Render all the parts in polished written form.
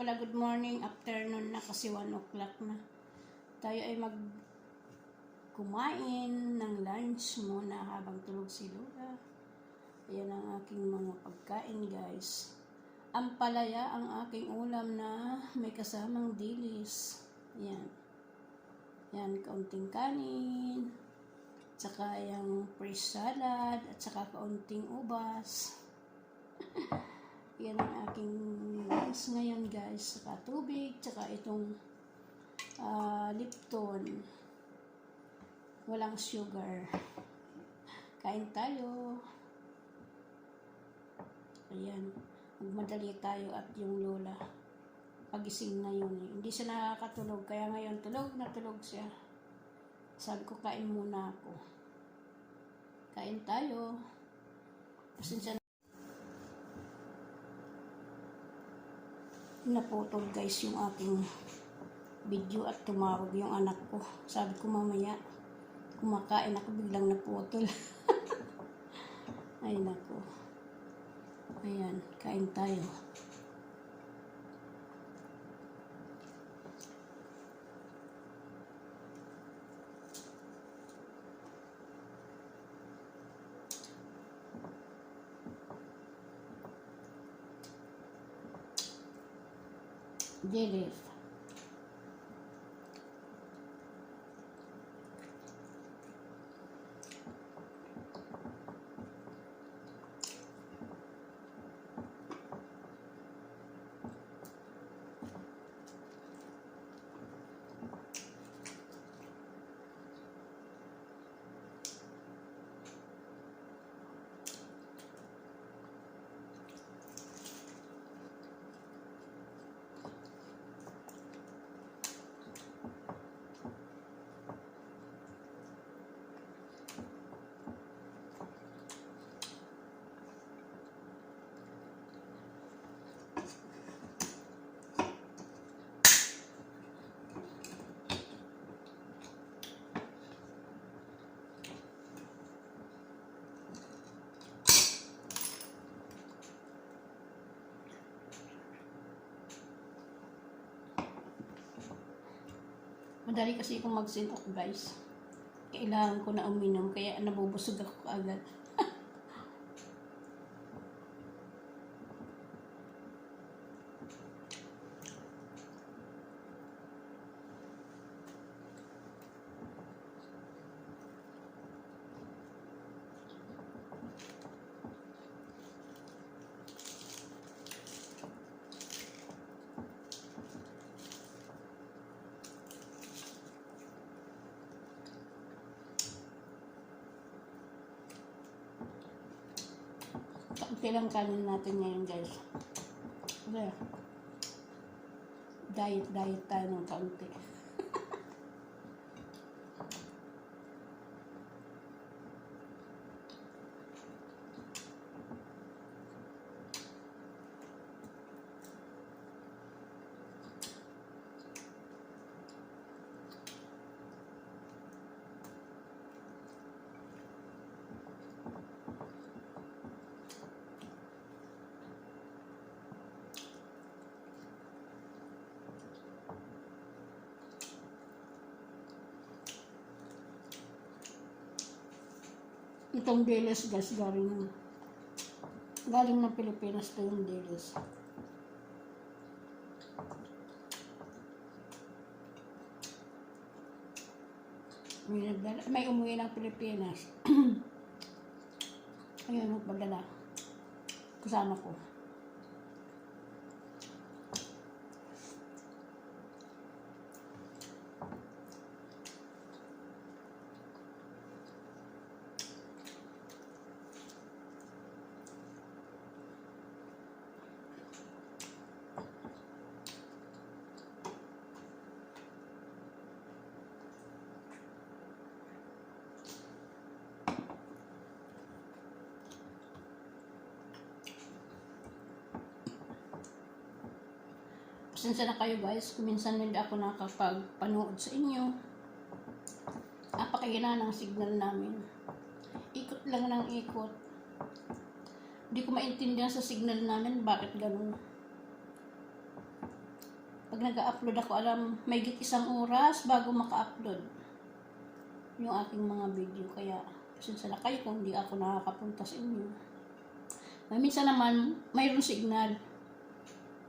pala, good morning, afternoon na kasi 1 o'clock na. Tayo ay kumain ng lunch muna habang tulog si Lola. Ayan ang aking mga pagkain, guys. Ampalaya ang aking ulam na may kasamang dilis. Ayan. Yan, kaunting kanin. Tsaka yung fresh salad. At saka kaunting ubas. Yan ang aking lunch ngayon, guys. Saka tubig. Tsaka itong Lipton. Walang sugar. Kain tayo. Ayan. Magmadali tayo at yung Lola. Pagising na yun. Hindi siya nakakatulog. Kaya ngayon tulog na tulog siya. Sabi ko, kain muna ako. Kain tayo. Pasensya na. Naputol, guys, yung aking video at tumawag yung anak ko. Sabi ko mamaya, kumakain ako, biglang naputol. Ay, nako. Ayan, kain tayo. Dilis. Madali kasi kung mag-sinok, guys. Kailangan ko na uminom, kaya nabubusog ako kaagad. Kaunti lang kanin natin ngayon, guys. Okay. Diet tayo ng kaunti. Itong dilis, guys, galing ng Pilipinas to yung dilis. May umuwi ng Pilipinas. Ayun, magpadala. Kasama ko. Pasensya na kayo, guys, kung minsan hindi ako nakapagpanood sa inyo. Napakahina ng signal namin. Ikot lang ng ikot. Hindi ko maintindihan sa signal namin bakit ganun. Pag nag-upload ako, may git 1 oras bago maka-upload yung aking mga video. Kaya, pasensya na kayo kung hindi ako nakakapunta sa inyo. Minsan naman, mayroong signal.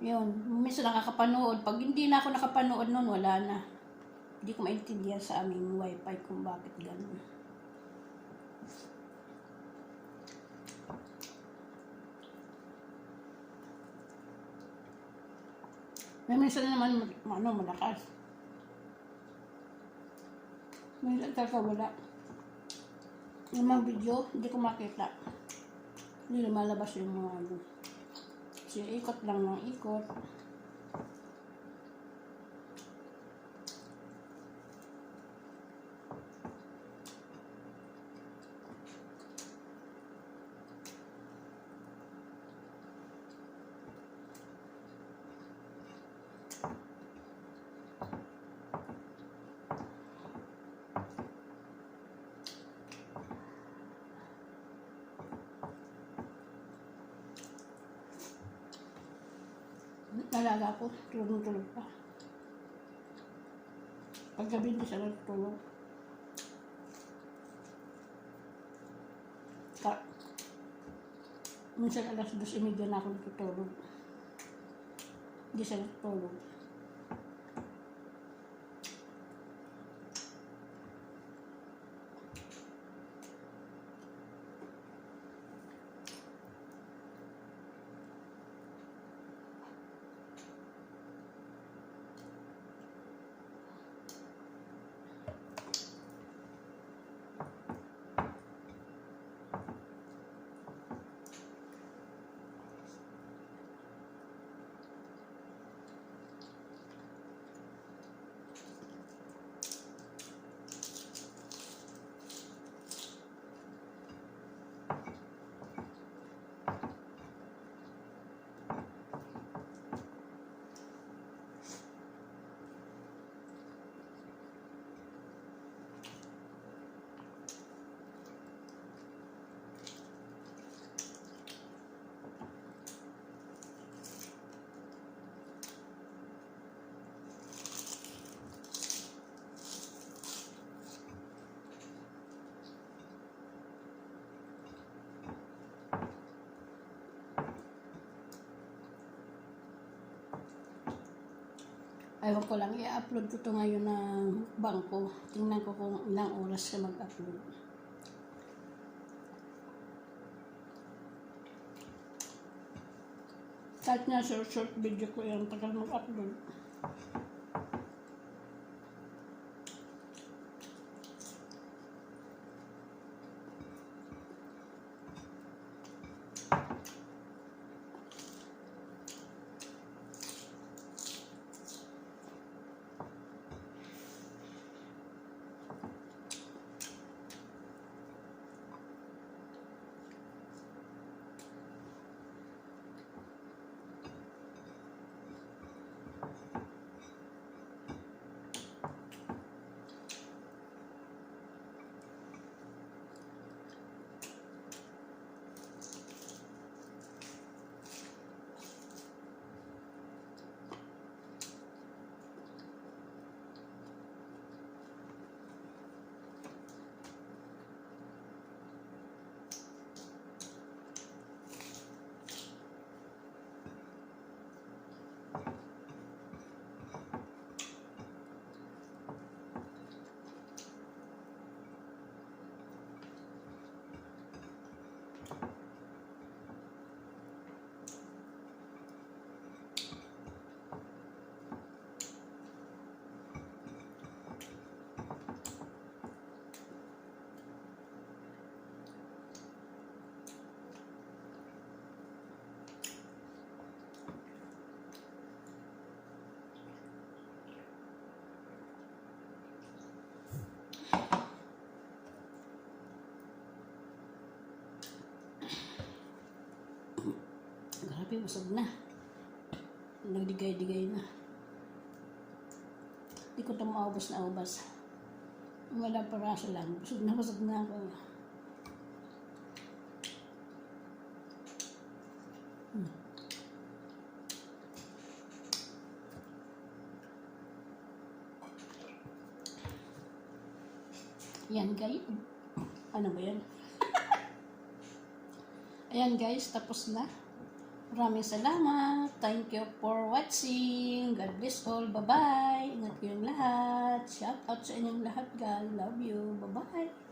Yun, minsan nakakapanood. Pag hindi na ako nakapanood nun, wala na. Hindi ko maintindihan sa aming wifi kung bakit ganun. Minsan naman, malakas. Minsan talaga wala. Yung mga video, hindi ko makita. Hindi lumalabas yung mga ano. Kasi ikot lang ng ikot. Nalaga ko, tulog pa. Paggabi hindi siya natutulog. Minsan 2:30 na ako natutulog. Hindi siya natutulog. Ewan ko lang, i-upload ko to ngayon ng bangko. Tingnan ko kung ilang oras siya mag-upload. Kahit na short video ko yung tagal mag-upload. Grabe, busog na. Nagdigay-digay na. Hindi ko ito maubos na ubas. Wala paraso lang. Busog na ako. Yan guys. Ano ba yan? Ayan guys, tapos na. Maraming salamat. Thank you for watching. God bless all. Bye-bye. Ingat kayong lahat. Shout out sa inyong lahat, God. Love you. Bye-bye.